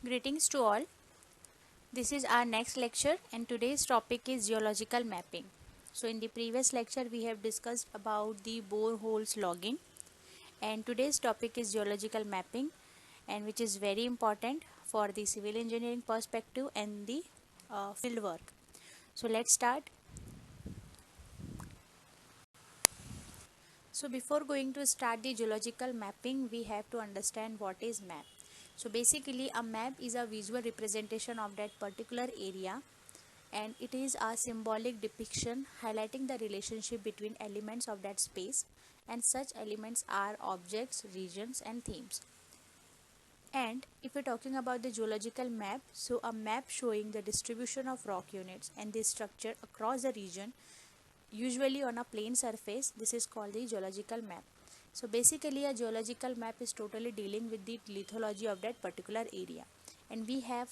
Greetings to all. This is our next lecture and today's topic is geological mapping. So in the previous lecture we have discussed about the boreholes logging and today's topic is geological mapping and which is very important for the civil engineering perspective and the field work. So let's start. So before going to start the geological mapping, we have to understand what is map. So basically a map is a visual representation of that particular area and it is a symbolic depiction highlighting the relationship between elements of that space, and such elements are objects, regions and themes. And if we're talking about the geological map, so a map showing the distribution of rock units and the structure across the region, usually on a plane surface, this is called the geological map. So basically a geological map is totally dealing with the lithology of that particular area, and we have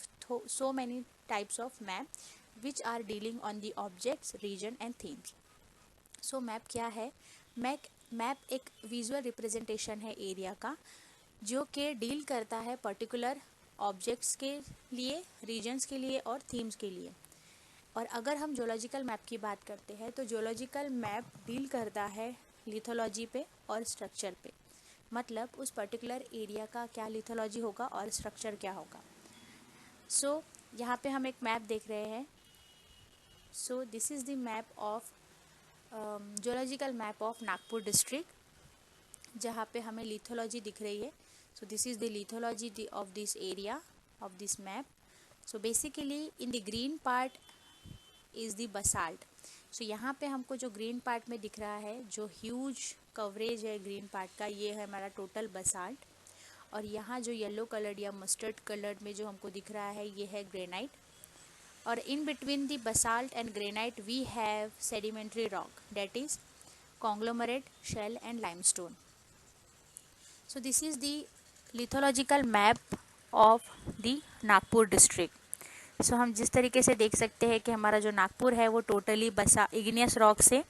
so many types of map which are dealing on the objects, region and themes. So map क्या है? Map एक visual representation है area का जो कि deal करता है particular objects के लिए, रीजन्स के लिए और थीम्स के लिए. और अगर हम जोलॉजिकल मैप की बात करते हैं तो जोलॉजिकल मैप डील करता है लिथोलॉजी पे और स्ट्रक्चर पे. मतलब उस पर्टिकुलर एरिया का क्या लिथोलॉजी होगा और स्ट्रक्चर क्या होगा. सो यहाँ पे हम एक मैप देख रहे हैं. So this is the map of geological map of Nagpur district जहाँ पे हमें लिथोलॉजी दिख रही है. So this is the lithology of this area of this map. So basically in the green part is the basalt. So यहाँ पे हमको जो ग्रीन पार्ट में दिख रहा है, जो ह्यूज कवरेज है ग्रीन पार्ट का, ये है हमारा टोटल बसाल्ट. और यहाँ जो येलो कलर्ड या मस्टर्ड कलर्ड में जो हमको दिख रहा है ये है ग्रेनाइट. और in between the basalt and granite we have sedimentary rock, that is conglomerate, shell and limestone. So this is the lithological map of the Nagpur district. So हम जिस तरीके से देख सकते हैं कि हमारा जो नागपुर है वो टोटली इग्नियस रॉक से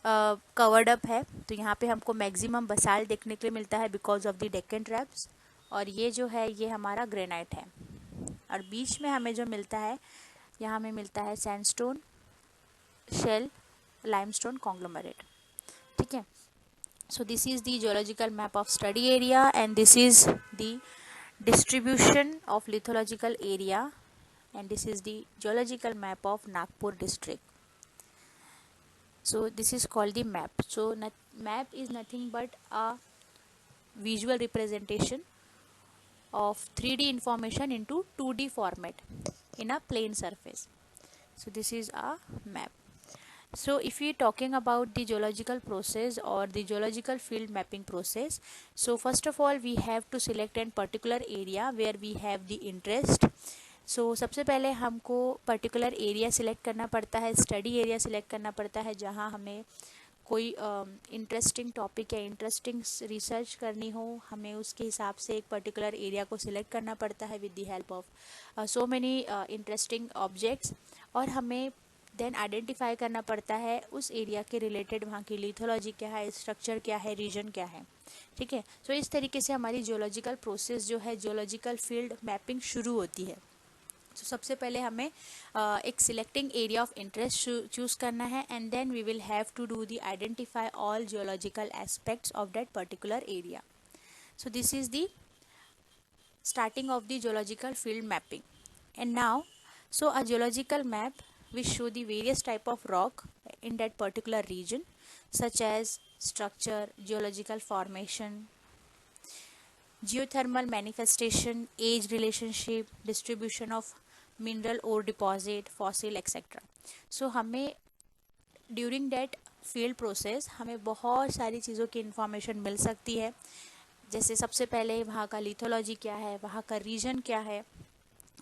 कवर्ड अप है. तो यहाँ पे हमको मैक्सिमम बसाल्ट देखने के लिए मिलता है because of the Deccan traps. और ये जो है ये हमारा ग्रेनाइट है. और बीच में हमें जो मिलता है, यहाँ हमें मिलता है सैंडस्टोन, शेल, लाइमस्टोन, कॉन्ग्लोमरेट. ठीक है. So this is the geological map of study area and this is the distribution of lithological area and this is the geological map of Nagpur district. So this is called the map. So map is nothing but a visual representation of 3D information into 2D format in a plane surface. So this is a map. So if we talking about the geological process or the geological field mapping process, so first of all we have to select a particular area where we have the interest. सो सबसे पहले हमको particular area select करना पड़ता है, study area select करना पड़ता है जहाँ हमें कोई इंटरेस्टिंग टॉपिक या इंटरेस्टिंग रिसर्च करनी हो. हमें उसके हिसाब से एक पर्टिकुलर एरिया को सिलेक्ट करना पड़ता है with the help of so many interesting objects. और हमें देन आइडेंटिफाई करना पड़ता है उस एरिया के रिलेटेड वहाँ की लिथोलॉजी क्या है, स्ट्रक्चर क्या है, रीजन क्या है. ठीक है. सो इस तरीके से हमारी जियोलॉजिकल प्रोसेस जो है, जियोलॉजिकल फील्ड मैपिंग शुरू होती है. तो सबसे पहले हमें एक selecting area of interest choose करना है and then we will have to do the identify all geological aspects of that particular area. So this is the starting of the geological field mapping. And now, so a geological map will show the various type of rock in that particular region, such as structure, geological formation, geothermal manifestation, age relationship, distribution of mineral ore deposit, fossil etc. So हमें during that field process हमें बहुत सारी चीज़ों की information मिल सकती है. जैसे सबसे पहले वहाँ का लिथोलॉजी क्या है, वहाँ का रीजन क्या है,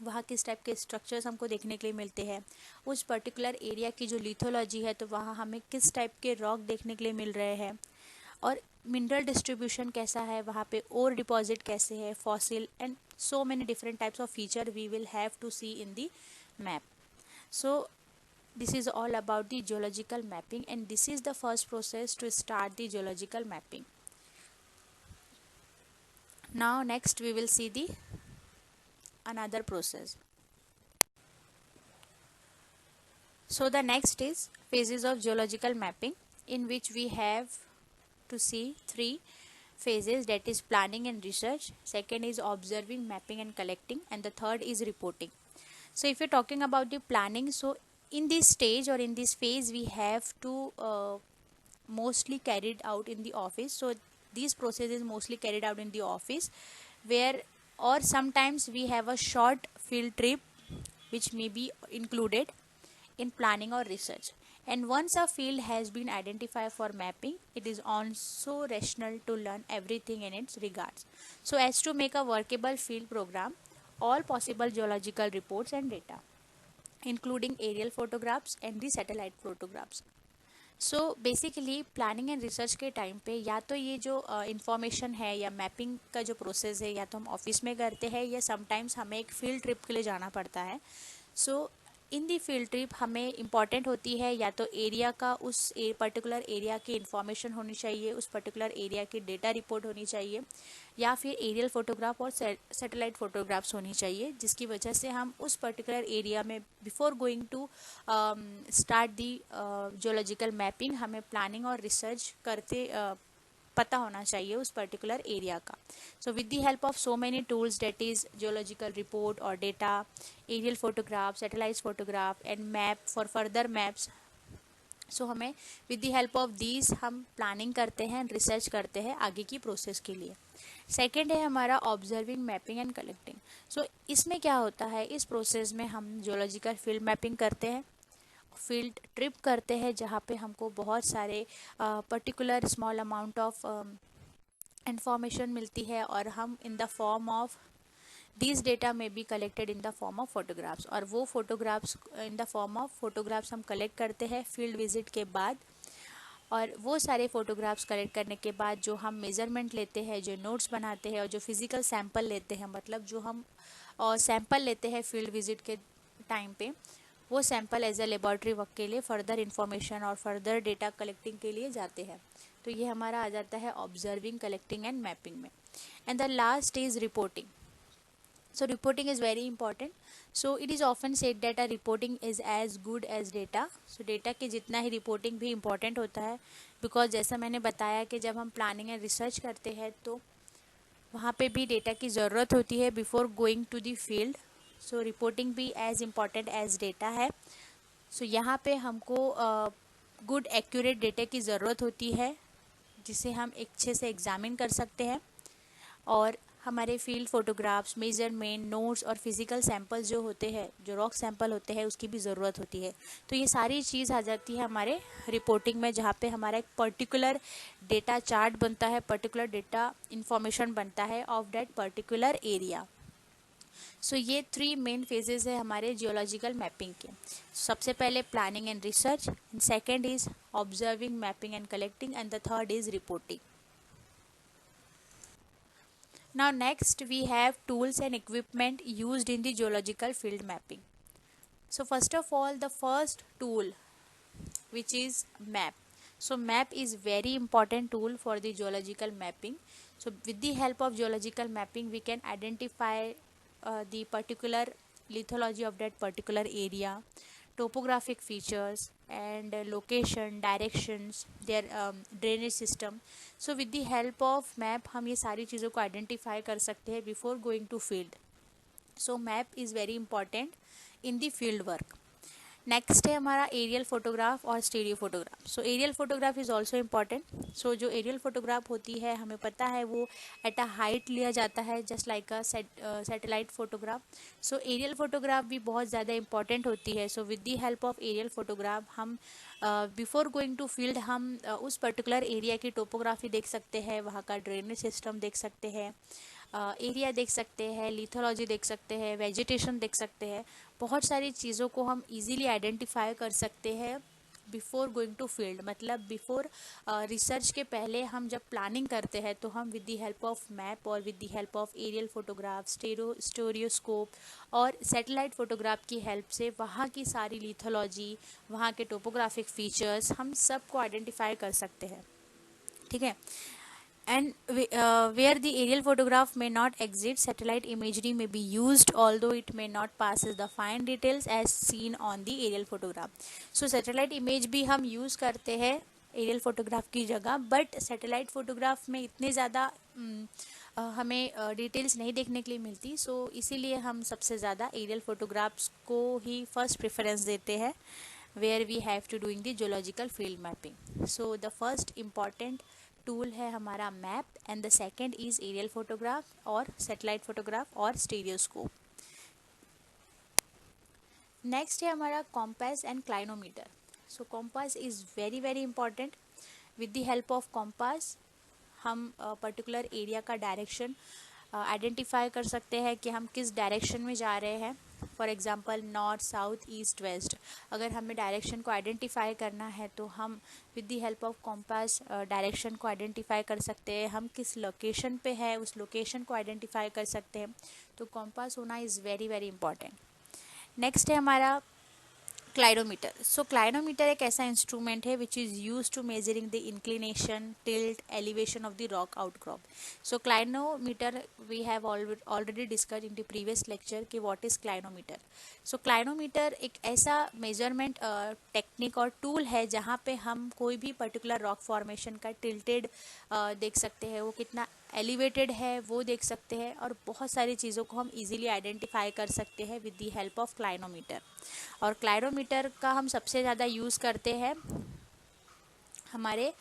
वहाँ किस टाइप के स्ट्रक्चर्स हमको देखने के लिए मिलते हैं, उस पर्टिकुलर एरिया की जो लिथोलॉजी है तो वहाँ हमें किस टाइप के रॉक देखने के लिए मिल रहे हैं, और मिनरल डिस्ट्रीब्यूशन कैसा है, वहाँ पे ओर डिपॉजिट कैसे है, fossil and so many different types of feature we will have to see in the map. So this is all about the geological mapping and this is the first process to start the geological mapping. Now next we will see the another process. So the next is phases of geological mapping, in which we have to see three phases, that is planning and research, second is observing, mapping and collecting, and the third is reporting. So if you're talking about the planning, so in this stage or in this phase we have to mostly carried out in the office. So these processes mostly carried out in the office, where or sometimes we have a short field trip which may be included in planning or research. And once a field has been identified for mapping, it is also rational to learn everything in its regards, so as to make a workable field program, all possible geological reports and data, including aerial photographs and the satellite photographs. So basically planning and research के time पे या तो ये जो information है या mapping का जो प्रोसेस है या तो हम ऑफिस में करते हैं या समटाइम्स हमें एक फील्ड ट्रिप के लिए जाना पड़ता है. सो इन दी फील्ड ट्रिप हमें इम्पॉर्टेंट होती है या तो एरिया का, उस पर्टिकुलर एरिया की इंफॉर्मेशन होनी चाहिए, उस पर्टिकुलर एरिया की डेटा रिपोर्ट होनी चाहिए, या फिर एरियल फोटोग्राफ और सैटेलाइट फोटोग्राफ्स होनी चाहिए, जिसकी वजह से हम उस पर्टिकुलर एरिया में before going to start the geological mapping हमें प्लानिंग और रिसर्च करते पता होना चाहिए उस पर्टिकुलर एरिया का. So with the help of so many tools, that is geological report और data, aerial photograph, satellite photograph and map for further maps. सो हमें with the help of these हम प्लानिंग करते हैं, रिसर्च करते हैं आगे की प्रोसेस के लिए. सेकेंड है हमारा ऑब्जर्विंग, मैपिंग एंड कलेक्टिंग. सो इसमें क्या होता है, इस प्रोसेस में हम जियोलॉजिकल फील्ड मैपिंग करते हैं, फील्ड ट्रिप करते हैं जहाँ पे हमको बहुत सारे particular small amount of information मिलती है, और हम in the form of this data में be collected in the form of photographs, और वो photographs in the form of photographs हम कलेक्ट करते हैं फील्ड विजिट के बाद. और वो सारे फोटोग्राफ्स कलेक्ट करने के बाद जो हम मेज़रमेंट लेते हैं, जो नोट्स बनाते हैं और जो फिज़िकल सैंपल लेते हैं, मतलब जो हम सैंपल लेते हैं फील्ड विजिट के टाइम पे, वो sample as a laboratory work के लिए फर्दर इंफॉर्मेशन और फर्दर डेटा कलेक्टिंग के लिए जाते हैं. तो ये हमारा आ जाता है ऑब्जर्विंग, कलेक्टिंग एंड मैपिंग में. And the last is reporting. So reporting is very important. So it is often said that a reporting is as good as data. So data के जितना ही reporting भी important होता है, because जैसा मैंने बताया कि जब हम planning and research करते हैं तो वहाँ पे भी data की ज़रूरत होती है before going to the field. So reporting भी as important as data है. So यहाँ पे हमको good accurate data की ज़रूरत होती है, जिसे हम अच्छे से एग्जामिन कर सकते हैं, और हमारे फील्ड फोटोग्राफ्स, मेजरमेंट, नोट्स और फिज़िकल सैंपल्स जो होते हैं, जो रॉक सैंपल होते हैं, उसकी भी ज़रूरत होती है. तो ये सारी चीज़ आ जाती है हमारे रिपोर्टिंग में, जहाँ पे हमारा एक पर्टिकुलर डेटा चार्ट बनता है, पर्टिकुलर डेटा इंफॉर्मेशन बनता है ऑफ दैट पर्टिकुलर एरिया. सो ये थ्री मेन फेजेस है हमारे जियोलॉजिकल मैपिंग के. सबसे पहले planning and research, second is observing, mapping and collecting, and the third is reporting. Now next we have tools and equipment used in the geological field mapping. So first of all, the first tool, which is map. So map is very important tool for the geological mapping. So with the help of geological mapping we can identify the particular lithology of that particular area, topographic features and location, directions, their drainage system. So with the help of map हम ये सारी चीज़ों को identify कर सकते हैं before going to field. So map is very important in the field work. Next है हमारा एरियल फोटोग्राफ और stereo photograph. So aerial photograph is also important. So जो एरियल फोटोग्राफ होती है हमें पता है वो एट अ हाइट लिया जाता है, just like a satellite photograph. So aerial photograph भी बहुत ज़्यादा इंपॉर्टेंट होती है. So with the help of aerial photograph हम बिफोर गोइंग टू फील्ड हम उस पर्टिकुलर एरिया की टोपोग्राफी देख सकते हैं, वहाँ का ड्रेनेज सिस्टम देख सकते हैं, एरिया देख सकते हैं, लिथोलॉजी देख सकते हैं, वेजिटेशन देख सकते हैं. बहुत सारी चीज़ों को हम इजीली आइडेंटिफाई कर सकते हैं बिफोर गोइंग टू फील्ड. मतलब बिफोर रिसर्च के पहले हम जब प्लानिंग करते हैं तो हम with the help of map और with the help of aerial photograph, stereoscope और सैटेलाइट फोटोग्राफ की हेल्प से वहाँ की सारी लिथोलॉजी, वहाँ के टोपोग्राफिक फीचर्स हम सब को आइडेंटिफाई कर सकते हैं. ठीक है. and where the aerial photograph may not exist, satellite imagery may be used, although it may not passes the fine details as seen on the aerial photograph. So satellite image भी हम use करते हैं aerial photograph की जगह, but satellite photograph में इतने ज़्यादा हमें डिटेल्स नहीं देखने के लिए मिलती, सो इसीलिए हम सबसे ज़्यादा एरियल फोटोग्राफ्स को ही फर्स्ट प्रेफरेंस देते हैं where we have to doing the geological field mapping. So the first important tool है हमारा map and the second is aerial photograph और सैटेलाइट फोटोग्राफ और स्टीरियोस्कोप. नेक्स्ट है हमारा compass and clinometer. So compass is very very important. With the help of compass हम particular area का direction identify कर सकते हैं कि हम किस डायरेक्शन में जा रहे हैं. For example north, south, east, west. अगर हमें डायरेक्शन को आइडेंटिफाई करना है तो हम with the help of compass direction को आइडेंटिफाई कर सकते हैं. हम किस लोकेशन पे है उस लोकेशन को आइडेंटिफाई कर सकते हैं. तो कॉम्पास होना is very very important. Next है हमारा क्लाइनोमीटर. सो क्लाइनोमीटर एक ऐसा इंस्ट्रूमेंट है which is use to measuring the inclination, tilt, elevation of the rock outcrop. So clinometer we have already discuss in the previous lecture कि what is clinometer. So clinometer एक ऐसा measurement technique और tool है जहाँ पे हम कोई भी पर्टिकुलर रॉक फॉर्मेशन का टिल्टेड देख सकते हैं, वो कितना एलिवेटेड है वो देख सकते हैं, और बहुत सारी चीज़ों को हम इजीली आइडेंटिफाई कर सकते हैं विद द हेल्प ऑफ क्लाइनोमीटर. और क्लाइनोमीटर का हम सबसे ज़्यादा यूज़ करते हैं हमारे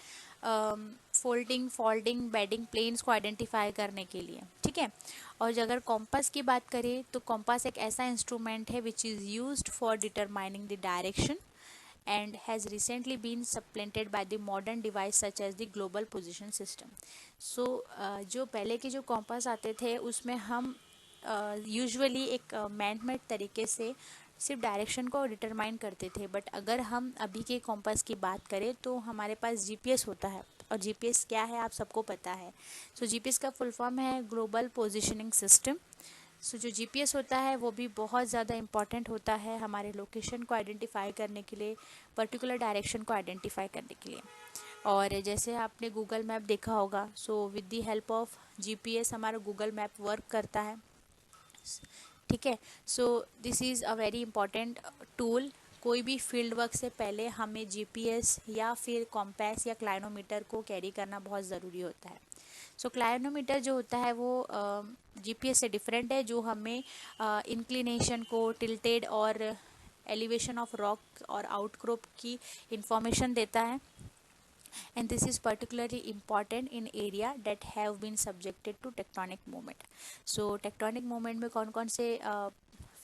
फोल्डिंग, फॉल्डिंग, बेडिंग प्लेन्स को आइडेंटिफाई करने के लिए. ठीक है. और अगर कॉम्पास की बात करें तो कॉम्पास एक ऐसा इंस्ट्रूमेंट है which is used for determining the direction and has recently been supplanted by the modern device such as the global position system. So जो पहले के जो कॉम्पास आते थे उसमें हम यूजुअली एक मैन-मेड तरीके से सिर्फ डायरेक्शन को डिटरमाइन करते थे, बट अगर हम अभी के कॉम्पास की बात करें तो हमारे पास जीपीएस होता है. और जीपीएस क्या है आप सबको पता है. सो जीपीएस का फुल फॉर्म है ग्लोबल पोजिशनिंग सिस्टम. सो जो जीपीएस होता है वो भी बहुत ज़्यादा इम्पॉर्टेंट होता है हमारे लोकेशन को आइडेंटिफाई करने के लिए, पर्टिकुलर डायरेक्शन को आइडेंटिफाई करने के लिए. और जैसे आपने गूगल मैप देखा होगा, सो with the help of GPS हमारा गूगल मैप वर्क करता है. ठीक है. So this is a very important tool. कोई भी फील्ड वर्क से पहले हमें जीपीएस या फिर कॉम्पास या क्लाइनोमीटर को कैरी करना बहुत ज़रूरी होता है. सो क्लाइनोमीटर जो होता है वो जीपीएस से डिफरेंट है, जो हमें इंक्लिनेशन को, टिल्टेड और एलिवेशन ऑफ रॉक और आउटक्रॉप की इंफॉर्मेशन देता है. and this is particularly important in area that have been subjected to tectonic movement. So tectonic movement में कौन कौन से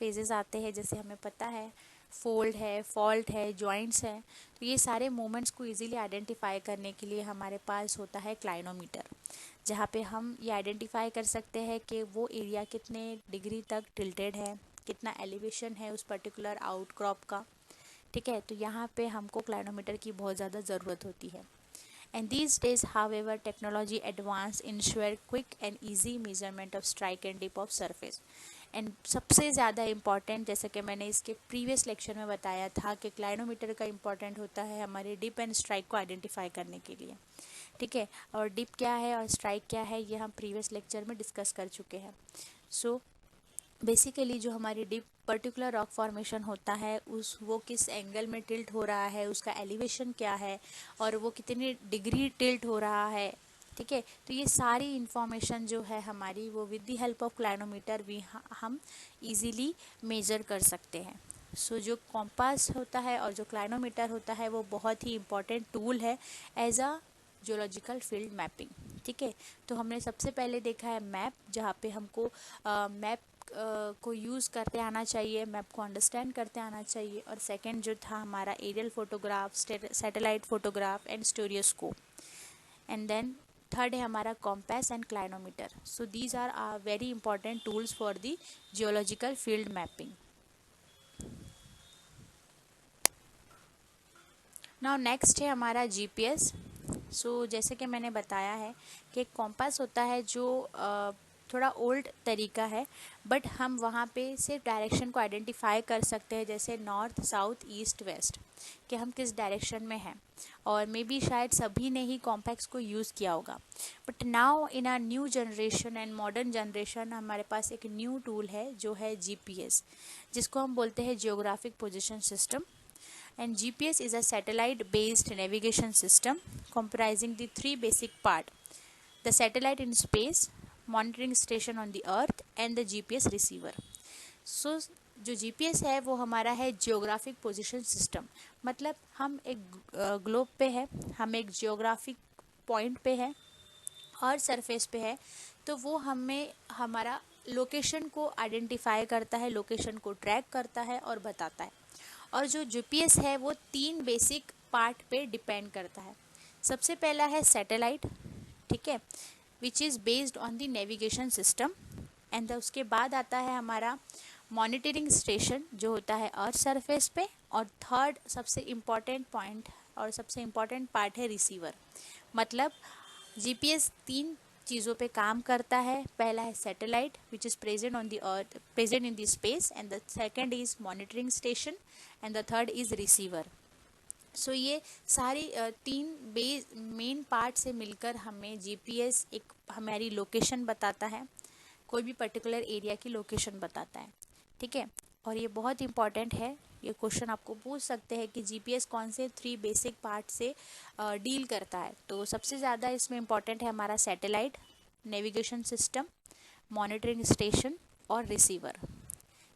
phases आते हैं, जैसे हमें पता है फोल्ड है, फॉल्ट है, जॉइंट्स है. तो ये सारे मोमेंट्स को इजीली आइडेंटिफाई करने के लिए हमारे पास होता है क्लाइनोमीटर, जहाँ पे हम ये आइडेंटिफाई कर सकते हैं कि वो एरिया कितने डिग्री तक टिल्टेड है, कितना एलिवेशन है उस पर्टिकुलर आउटक्रॉप का. ठीक है. तो यहाँ पे हमको क्लाइनोमीटर की बहुत ज़्यादा ज़रूरत होती है. And these days, however, technology advance ensure quick and easy measurement of strike and dip of surface. And सबसे ज़्यादा इम्पॉर्टेंट, जैसे कि मैंने इसके प्रीवियस लेक्चर में बताया था कि क्लाइनोमीटर का इम्पॉर्टेंट होता है हमारे डिप एंड स्ट्राइक को आइडेंटिफाई करने के लिए. ठीक है. और डिप क्या है और स्ट्राइक क्या है ये हम प्रीवियस लेक्चर में डिस्कस कर चुके हैं. सो बेसिकली जो हमारी डिप पर्टिकुलर रॉक फॉर्मेशन होता है वो किस एंगल में टिल्ट हो रहा है, उसका एलिवेशन क्या है और वो कितनी डिग्री टिल्ट हो रहा है. ठीक है. तो ये सारी इन्फॉर्मेशन जो है हमारी वो विद द हेल्प ऑफ क्लाइनोमीटर भी हम इजीली मेजर कर सकते हैं. सो जो कॉम्पास होता है और जो क्लाइनोमीटर होता है वो बहुत ही इम्पॉर्टेंट टूल है as a geological field mapping. ठीक है. तो हमने सबसे पहले देखा है मैप, जहाँ पे हमको मैप को यूज़ करते आना चाहिए, मैप को अंडरस्टैंड करते आना चाहिए. और सेकंड जो था हमारा aerial photograph, satellite photograph and stereoscope. And then third है हमारा compass and clinometer. So these are very important tools for the geological field mapping. Now next है हमारा जीपीएस. सो जैसे कि मैंने बताया है कि एक कॉम्पास होता है जो थोड़ा ओल्ड तरीका है, बट हम वहाँ पे सिर्फ डायरेक्शन को आइडेंटिफाई कर सकते हैं, जैसे नॉर्थ साउथ ईस्ट वेस्ट, कि हम किस डायरेक्शन में हैं। और मे बी शायद सभी ने ही कॉम्पैक्स को यूज़ किया होगा। But now in a new generation and modern generation हमारे पास एक न्यू टूल है जो है जीपीएस, जिसको हम बोलते हैं geographic position system. And GPS is a satellite based navigation system comprising the three basic parts: the satellite in space, monitoring station on the earth and the GPS receiver. So जो GPS है वो हमारा है geographic position system. मतलब हम एक globe पे है, हम एक जियोग्राफिक पॉइंट पे है और सरफेस पे है, तो वो हमें हमारा लोकेशन को आइडेंटिफाई करता है, लोकेशन को ट्रैक करता है और बताता है। और जो जीपीएस है वो 3 बेसिक पार्ट पे डिपेंड करता है। सबसे पहला है सैटेलाइट, ठीक है, which is based on the navigation system. And उसके बाद आता है हमारा मॉनिटरिंग स्टेशन जो होता है अर्थ सरफेस पे। और थर्ड सबसे इम्पॉर्टेंट पॉइंट और सबसे इम्पॉर्टेंट पार्ट है रिसीवर। मतलब जीपीएस 3 चीज़ों पे काम करता है। पहला है satellite which is present on the earth, present in the space, and the second is monitoring station and the third is receiver. So ये सारी 3 मेन पार्ट से मिलकर हमें जीपीएस एक हमारी लोकेशन बताता है, कोई भी पर्टिकुलर एरिया की लोकेशन बताता है, ठीक है। और ये बहुत इंपॉर्टेंट है, ये क्वेश्चन आपको पूछ सकते हैं कि जीपीएस कौन से 3 बेसिक पार्ट से डील करता है। तो सबसे ज़्यादा इसमें इम्पॉर्टेंट है हमारा satellite, navigation system, monitoring station और रिसीवर,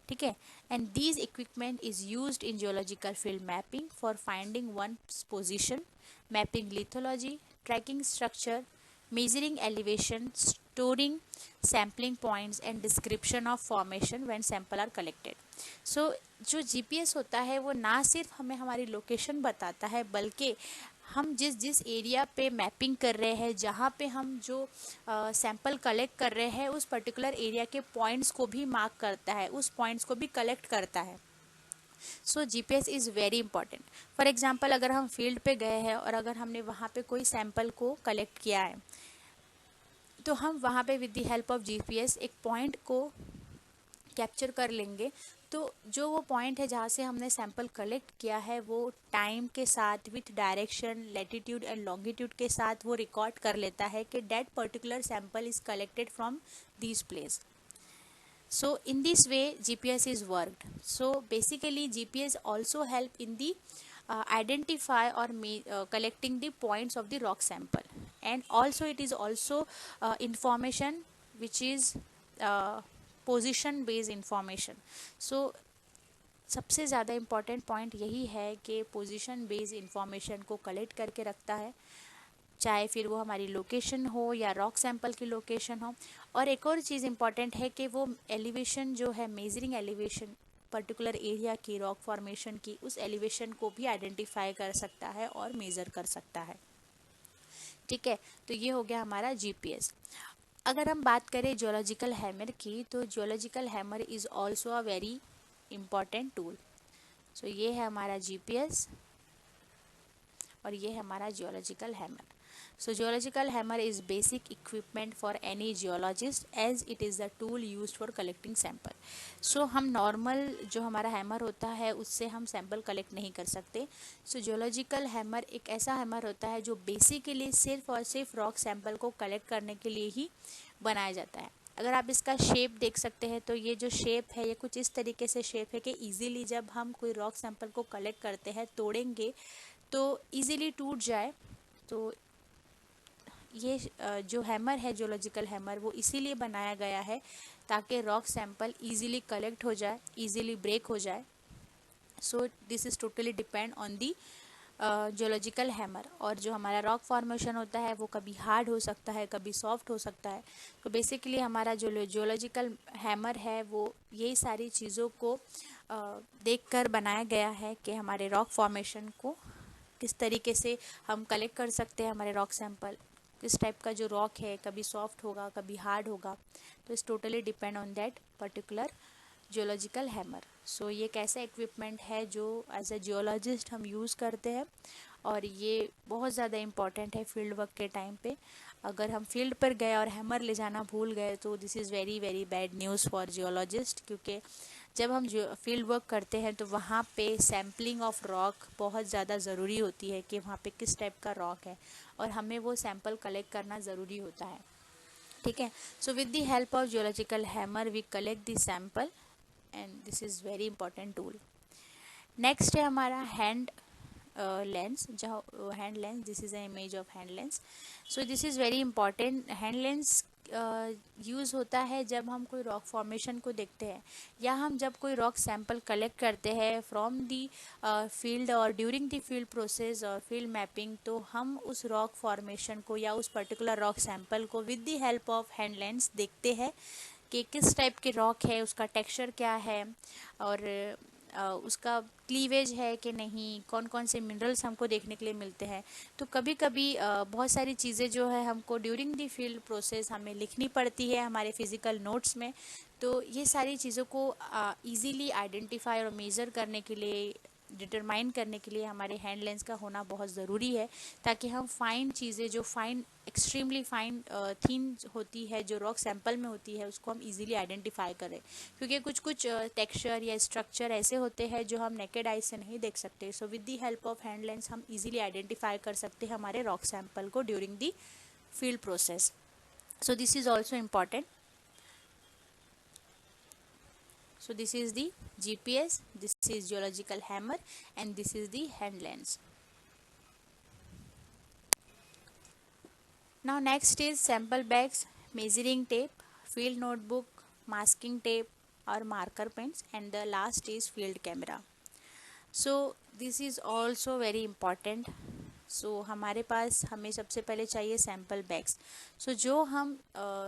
ठीक है। And these equipment is used in geological field mapping for finding one's position, mapping lithology, tracking structure, measuring elevation, storing sampling points and description of formation when sample are collected. So जो GPS होता है वो ना सिर्फ हमें हमारी location बताता है, बल्कि हम जिस जिस एरिया पे मैपिंग कर रहे हैं, जहाँ पे हम जो सैंपल कलेक्ट कर रहे हैं, उस पर्टिकुलर एरिया के पॉइंट्स को भी मार्क करता है, उस पॉइंट्स को भी कलेक्ट करता है। So GPS is very important. For example अगर हम फील्ड पे गए हैं और अगर हमने वहाँ पे कोई सैंपल को कलेक्ट किया है, तो हम वहाँ पे with the help of GPS एक पॉइंट को कैप्चर कर लेंगे। तो जो वो पॉइंट है जहाँ से हमने सैंपल कलेक्ट किया है, वो टाइम के साथ with direction, latitude and longitude के साथ वो रिकॉर्ड कर लेता है कि that particular sample is collected from this place. So in this way GPS is worked. So basically GPS also help in the identify or collecting the points of the rock sample, and also it is also information which is position based information. So सबसे ज़्यादा important point यही है कि position based information को collect करके रखता है, चाहे फिर वो हमारी लोकेशन हो या रॉक सैंपल की लोकेशन हो। और एक और चीज़ इम्पॉर्टेंट है कि वो एलिवेशन जो है, मेजरिंग एलिवेशन पर्टिकुलर एरिया की, रॉक फॉर्मेशन की, उस एलिवेशन को भी आइडेंटिफाई कर सकता है और मेज़र कर सकता है, ठीक है। तो ये हो गया हमारा जीपीएस। अगर हम बात करें जियोलॉजिकल हैमर की, तो geological hammer is also a very important tool. So ये है हमारा जीपीएस और ये है हमारा geological hammer. So geological hammer is basic equipment for any geologist as it is the tool used for collecting sample. So हम normal जो हमारा हैमर होता है उससे हम सैम्पल कलेक्ट नहीं कर सकते। So geological hammer एक ऐसा हैमर होता है जो बेसिकली सिर्फ और सिर्फ रॉक सैंपल को कलेक्ट करने के लिए ही बनाया जाता है। अगर आप इसका शेप देख सकते हैं तो ये जो शेप है ये कुछ इस तरीके से शेप है कि ईज़िली जब हम कोई रॉक सैंपल को कलेक्ट करते हैं, तोड़ेंगे तो ईज़िली टूट जाए। तो ये जो हैमर है, जियोलॉजिकल हैमर, वो इसीलिए बनाया गया है ताकि रॉक सैंपल इजीली कलेक्ट हो जाए, इजीली ब्रेक हो जाए। सो this is totally depend on the geological hammer. और जो हमारा रॉक फॉर्मेशन होता है वो कभी हार्ड हो सकता है, कभी सॉफ्ट हो सकता है। तो बेसिकली हमारा जो जियोलॉजिकल हैमर है वो यही सारी चीज़ों को देखकर बनाया गया है कि हमारे रॉक फॉर्मेशन को किस तरीके से हम कलेक्ट कर सकते हैं, हमारे रॉक सैंपल किस टाइप का जो रॉक है, कभी सॉफ्ट होगा, कभी हार्ड होगा। तो it's totally depend on that particular geological hammer. So ये कैसा इक्विपमेंट है जो एज अ जियोलॉजिस्ट हम यूज़ करते हैं और ये बहुत ज़्यादा इम्पॉर्टेंट है फील्ड वर्क के टाइम पे। अगर हम फील्ड पर गए और हैमर ले जाना भूल गए तो this is very very bad news for geologist, क्योंकि जब हम जो फील्ड वर्क करते हैं तो वहाँ पे सैम्पलिंग ऑफ रॉक बहुत ज़्यादा ज़रूरी होती है कि वहाँ पे किस टाइप का रॉक है, और हमें वो सैंपल कलेक्ट करना ज़रूरी होता है। ठीक है, so with the help of geological hammer we collect the sample and this is very important tool. Next है हमारा हैंड लेंस, जहाँ hand lens, this is an image of hand lens. So this is very important. Hand lens use होता है जब हम कोई rock formation को देखते हैं, या हम जब कोई रॉक सैंपल कलेक्ट करते हैं फ्रॉम दी फील्ड और ड्यूरिंग द फील्ड प्रोसेस और फील्ड मैपिंग, तो हम उस रॉक फॉर्मेशन को या उस पर्टिकुलर रॉक सैंपल को with the help of hand lens देखते हैं कि किस टाइप के रॉक है, उसका टेक्सचर क्या है, और उसका क्लीवेज है कि नहीं, कौन कौन से मिनरल्स हमको देखने के लिए मिलते हैं। तो कभी कभी बहुत सारी चीज़ें जो है हमको ड्यूरिंग द फील्ड प्रोसेस हमें लिखनी पड़ती है हमारे फिज़िकल नोट्स में। तो ये सारी चीज़ों को इजीली आइडेंटिफाई और मेज़र करने के लिए, डिटरमाइन करने के लिए हमारे हैंड लेंस का होना बहुत ज़रूरी है, ताकि हम फाइन चीज़ें, जो फाइन एक्सट्रीमली फाइन थीन होती है जो रॉक सैंपल में होती है, उसको हम इजीली आइडेंटिफाई करें। क्योंकि कुछ कुछ टेक्सचर या स्ट्रक्चर ऐसे होते हैं जो हम नेकेड आई से नहीं देख सकते। सो with the help of hand lens हम इजीली आइडेंटिफाई कर सकते हैं हमारे रॉक सैंपल को during the field process. So this is also important. So this is the GPS, this is geological hammer, and this is the hand lens. Now next is sample bags, measuring tape, field notebook, masking tape or marker pens, and the last is field camera. So this is also very important. हमारे पास हमें सबसे पहले चाहिए sample bags. जो हम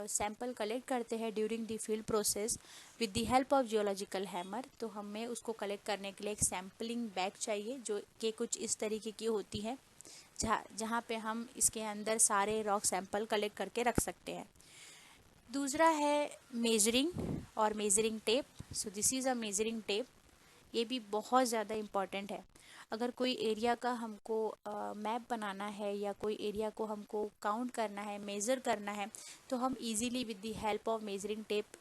sample collect करते हैं during the field process with the help of geological hammer, तो हमें उसको कलेक्ट करने के लिए एक सैम्पलिंग बैग चाहिए जो कि कुछ इस तरीके की होती है, जहाँ पे हम इसके अंदर सारे रॉक सैंपल कलेक्ट करके रख सकते हैं। दूसरा है मेजरिंग और measuring tape. This is a measuring tape. ये भी बहुत ज़्यादा इम्पॉर्टेंट है। अगर कोई एरिया का हमको मैप बनाना है या कोई एरिया को हमको काउंट करना है, मेज़र करना है, तो हम easily with the help of measuring tape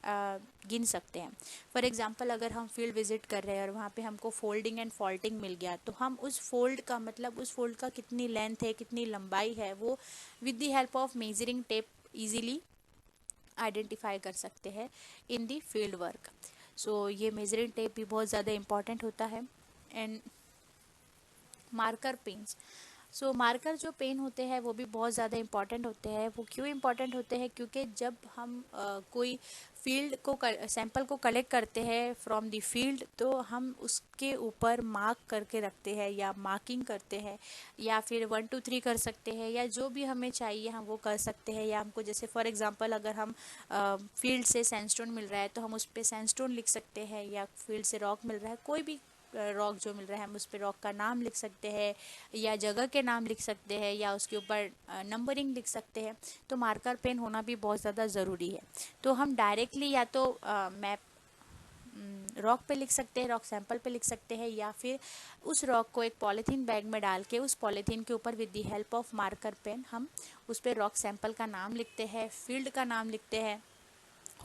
गिन सकते हैं। फॉर एग्जांपल, अगर हम फील्ड विजिट कर रहे हैं और वहाँ पे हमको फोल्डिंग एंड फॉल्टिंग मिल गया, तो हम उस फोल्ड का मतलब, उस फोल्ड का कितनी लेंथ है, कितनी लंबाई है, वो with the help of measuring tape easily identify कर सकते हैं इन दी फील्ड वर्क। ये मेजरिंग टेप भी बहुत ज़्यादा इम्पॉर्टेंट होता है। And marker pens. मार्कर जो पेन होते हैं वो भी बहुत ज़्यादा इम्पॉर्टेंट होते हैं। वो क्यों इम्पॉर्टेंट होते हैं? क्योंकि जब हम कोई फील्ड को सैंपल को कलेक्ट करते हैं फ्रॉम द फील्ड, तो हम उसके ऊपर मार्क करके रखते हैं या मार्किंग करते हैं, या फिर 1 2 3 कर सकते हैं, या जो भी हमें चाहिए हम वो कर सकते हैं। या हमको जैसे फॉर एग्जांपल, अगर हम फील्ड से सैंडस्टोन मिल रहा है तो हम उस पर सैंडस्टोन लिख सकते हैं, या फील्ड से रॉक मिल रहा है, कोई भी रॉक जो मिल रहा है हम उस पर रॉक का नाम लिख सकते हैं, या जगह के नाम लिख सकते हैं, या उसके ऊपर नंबरिंग लिख सकते हैं। तो मार्कर पेन होना भी बहुत ज़्यादा ज़रूरी है। तो हम डायरेक्टली या तो मैप रॉक पे लिख सकते हैं, रॉक सैंपल पे लिख सकते हैं, या फिर उस रॉक को एक पॉलीथीन बैग में डाल के उस पॉलीथीन के ऊपर with the help of marker pen हम उस पर रॉक सैंपल का नाम लिखते हैं, फील्ड का नाम लिखते हैं,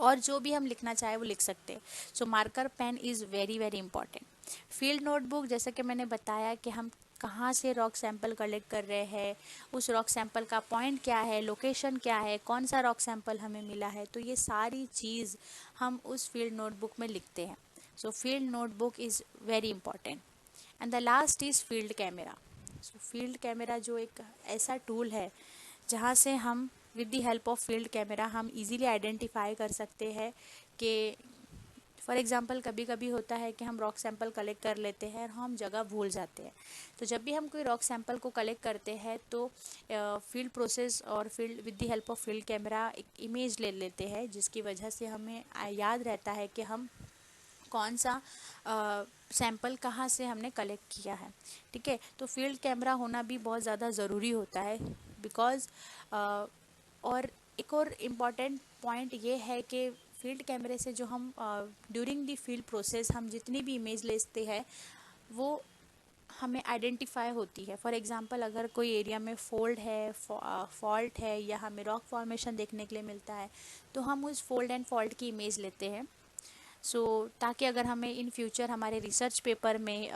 और जो भी हम लिखना चाहे वो लिख सकते हैं। Marker pen is very very important. Field notebook, जैसा कि मैंने बताया कि हम कहाँ से रॉक सैंपल कलेक्ट कर रहे हैं, उस रॉक सैंपल का पॉइंट क्या है, लोकेशन क्या है, कौन सा रॉक सैंपल हमें मिला है, तो ये सारी चीज़ हम उस फील्ड नोटबुक में लिखते हैं। Field notebook is very important. And the last is field camera. Field camera जो एक ऐसा टूल है जहाँ से हम with the help of field camera हम इजीली आइडेंटिफाई कर सकते हैं कि फॉर एग्जांपल कभी कभी होता है कि हम रॉक सैंपल कलेक्ट कर लेते हैं और हम जगह भूल जाते हैं। तो जब भी हम कोई रॉक सैंपल को कलेक्ट करते हैं तो फील्ड प्रोसेस और field with the help of field camera एक इमेज ले लेते हैं, जिसकी वजह से हमें याद रहता है कि हम कौन सा सैंपल कहाँ से हमने कलेक्ट किया है। ठीक है, तो फील्ड कैमरा होना भी बहुत ज़्यादा ज़रूरी होता है बिकॉज़ और एक और इम्पॉर्टेंट पॉइंट ये है कि फील्ड कैमरे से जो हम ड्यूरिंग द फील्ड प्रोसेस हम जितनी भी इमेज लेते हैं वो हमें आइडेंटिफाई होती है। फॉर एग्जांपल अगर कोई एरिया में फोल्ड है, फॉल्ट है, या हमें रॉक फॉर्मेशन देखने के लिए मिलता है, तो हम उस फोल्ड एंड फॉल्ट की इमेज लेते हैं। ताकि अगर हमें इन फ्यूचर हमारे रिसर्च पेपर में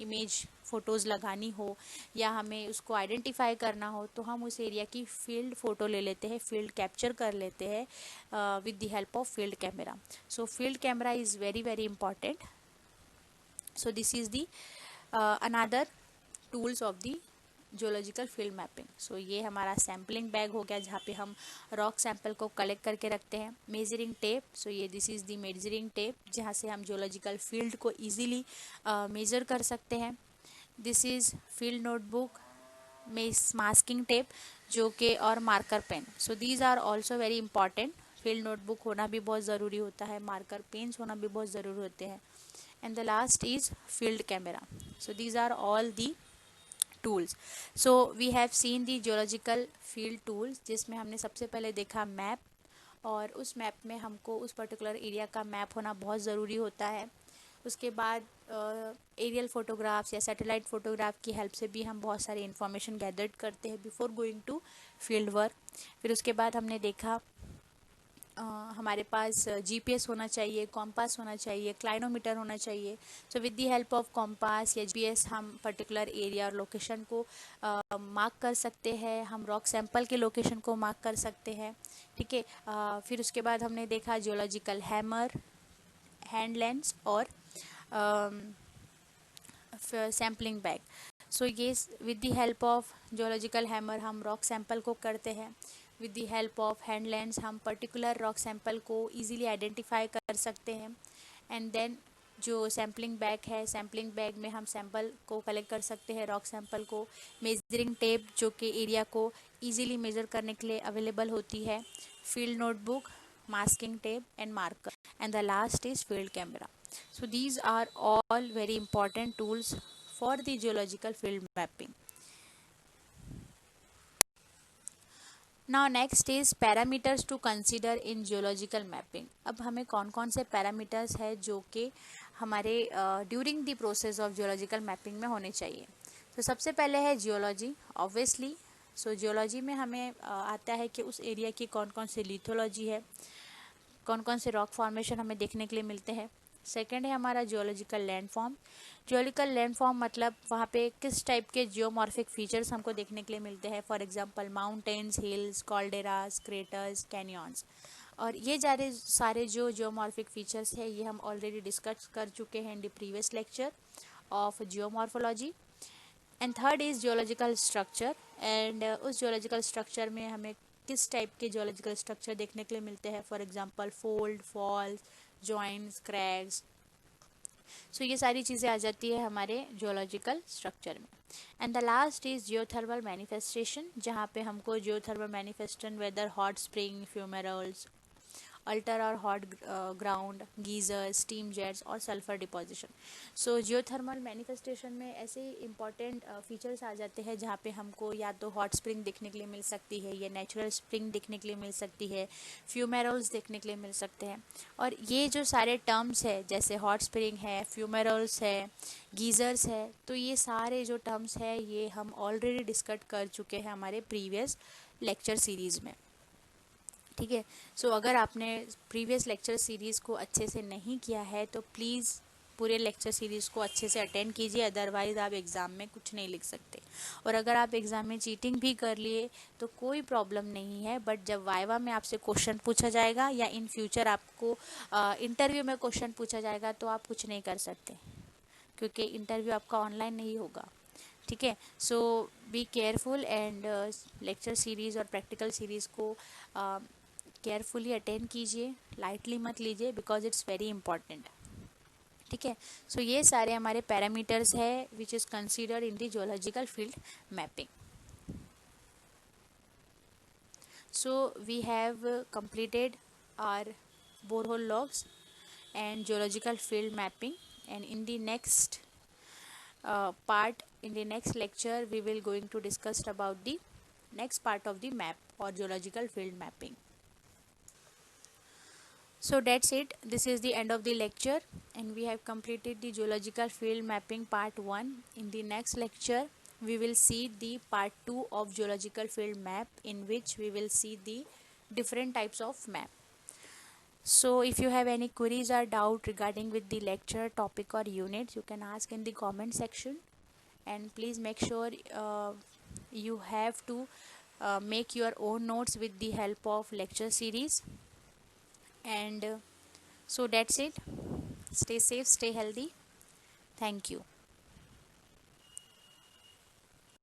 इमेज फ़ोटोज़ लगानी हो या हमें उसको आइडेंटिफाई करना हो, तो हम उस एरिया की फील्ड फ़ोटो ले लेते हैं, फील्ड कैप्चर कर लेते हैं with the help of field camera. So field camera is very very important. So this is the another tools of the geological field mapping. So ये हमारा सैम्पलिंग बैग हो गया, जहाँ पे हम रॉक सैंपल को कलेक्ट करके रखते हैं। मेजरिंग टेप, सो ये this is the measuring tape, जहाँ से हम जियोलॉजिकल फील्ड को इजीली मेज़र कर सकते हैं। This is field notebook, masking tape जो कि, और marker pen. So these are also very important. Field notebook होना भी बहुत ज़रूरी होता है, मार्कर पेन्स होना भी बहुत ज़रूरी होते हैं। And the last is field camera. So these are all the tools. So we have seen the geological field tools, जिसमें हमने सबसे पहले देखा मैप, और उस मैप में हमको उस पर्टिकुलर एरिया का मैप होना बहुत ज़रूरी होता है। उसके बाद एरियल फोटोग्राफ्स या सैटेलाइट फ़ोटोग्राफ की हेल्प से भी हम बहुत सारी इन्फॉर्मेशन गैदर्ड करते हैं before going to field work. फिर उसके बाद हमने देखा हमारे पास जीपीएस होना चाहिए, कॉम्पास होना चाहिए, क्लाइनोमीटर होना चाहिए। सो with the help of compass या जीपीएस हम पर्टिकुलर एरिया और लोकेशन को मार्क कर सकते हैं, हम रॉक सैंपल के लोकेशन को मार्क कर सकते हैं। ठीक है। फिर उसके बाद हमने देखा जियोलॉजिकल हैमर, हैंड लेंस और सैम्पलिंग बैग। सो ये with the help of geological hammer हम रॉक सैंपल को करते हैं। With the help of hand lens हम पर्टिकुलर रॉक सैंपल को इजीली आइडेंटिफाई कर सकते हैं। एंड देन जो सैम्पलिंग बैग है, सैम्पलिंग बैग में हम सैंपल को कलेक्ट कर सकते हैं, रॉक सैंपल को। मेजरिंग टेप जो कि एरिया को इजीली मेजर करने के लिए अवेलेबल होती है। Field notebook, masking tape and marker, and the last is field camera. So these are all very important tools for the geological field mapping. Now next is parameters to consider in geological mapping. अब हमें कौन कौन से parameters है जो कि हमारे during the process of geological mapping में होने चाहिए। तो सबसे पहले है जियोलॉजी, ऑब्वियसली। सो जियोलॉजी में हमें आता है कि उस एरिया की कौन कौन सी लिथोलॉजी है, कौन कौन से रॉक फॉर्मेशन हमें देखने के लिए मिलते हैं। सेकंड है हमारा जियोलॉजिकल लैंडफॉर्म। जियोलॉजिकल लैंडफॉर्म मतलब वहाँ पे किस टाइप के जियोमॉर्फिक फीचर्स हमको देखने के लिए मिलते हैं। For example mountains, hills, calderas, craters, canyons. और ये सारे जो जियोमॉर्फिक फीचर्स है ये हम ऑलरेडी डिस्कस कर चुके हैं इन the previous lecture of geomorphology. And third is geological structure. And उस जियोलॉजिकल स्ट्रक्चर में हमें किस टाइप के जियोलॉजिकल स्ट्रक्चर देखने के लिए मिलते हैं। For example fold, faults, joints, cracks. So ये सारी चीज़ें आ जाती है हमारे जियोलॉजिकल स्ट्रक्चर में। And the last is geothermal manifestation, जहाँ पे हमको geothermal manifestation whether hot spring, fumaroles, alter और hot ground, geyser, steam jets और sulphur deposition. So geothermal manifestation में ऐसे इंपॉर्टेंट फीचर्स आ जाते हैं जहाँ पे हमको या तो हॉट स्प्रिंग देखने के लिए मिल सकती है, या नेचुरल स्प्रिंग देखने के लिए मिल सकती है, फ्यूमेरल्स देखने के लिए मिल सकते हैं। और ये जो सारे टर्म्स है, जैसे हॉट स्प्रिंग है, फ्यूमेरल्स है, गीजर्स है, तो ये सारे जो टर्म्स है ये हम ऑलरेडी डिस्कस कर चुके हैं हमारे प्रीवियस लेक्चर सीरीज़ में। ठीक है। सो अगर आपने प्रीवियस लेक्चर सीरीज़ को अच्छे से नहीं किया है तो प्लीज़ पूरे लेक्चर सीरीज़ को अच्छे से अटेंड कीजिए, अदरवाइज़ आप एग्ज़ाम में कुछ नहीं लिख सकते। और अगर आप एग्ज़ाम में चीटिंग भी कर लिए तो कोई प्रॉब्लम नहीं है, बट जब वाइवा में आपसे क्वेश्चन पूछा जाएगा या इन फ्यूचर आपको इंटरव्यू में क्वेश्चन पूछा जाएगा तो आप कुछ नहीं कर सकते, क्योंकि इंटरव्यू आपका ऑनलाइन नहीं होगा। ठीक है। So be careful and lecture series और प्रैक्टिकल सीरीज़ को केयरफुली अटेंड कीजिए, लाइटली मत लीजिए, बिकॉज इट्स वेरी इंपॉर्टेंट। ठीक है। सो ये सारे हमारे पैरामीटर्स है which is considered in the geological field mapping. So we have completed our borehole logs and geological field mapping, and in the next part, in the next lecture we will going to discuss about the next part of the map or geological field mapping. So that's it. This is the end of the lecture, and we have completed the geological field mapping part 1. In the next lecture we will see the part 2 of geological field map, in which we will see the different types of map. So if you have any queries or doubt regarding with the lecture topic or unit, you can ask in the comment section, and please make sure you have to make your own notes with the help of lecture series. And so that's it. Stay safe, stay healthy. Thank you.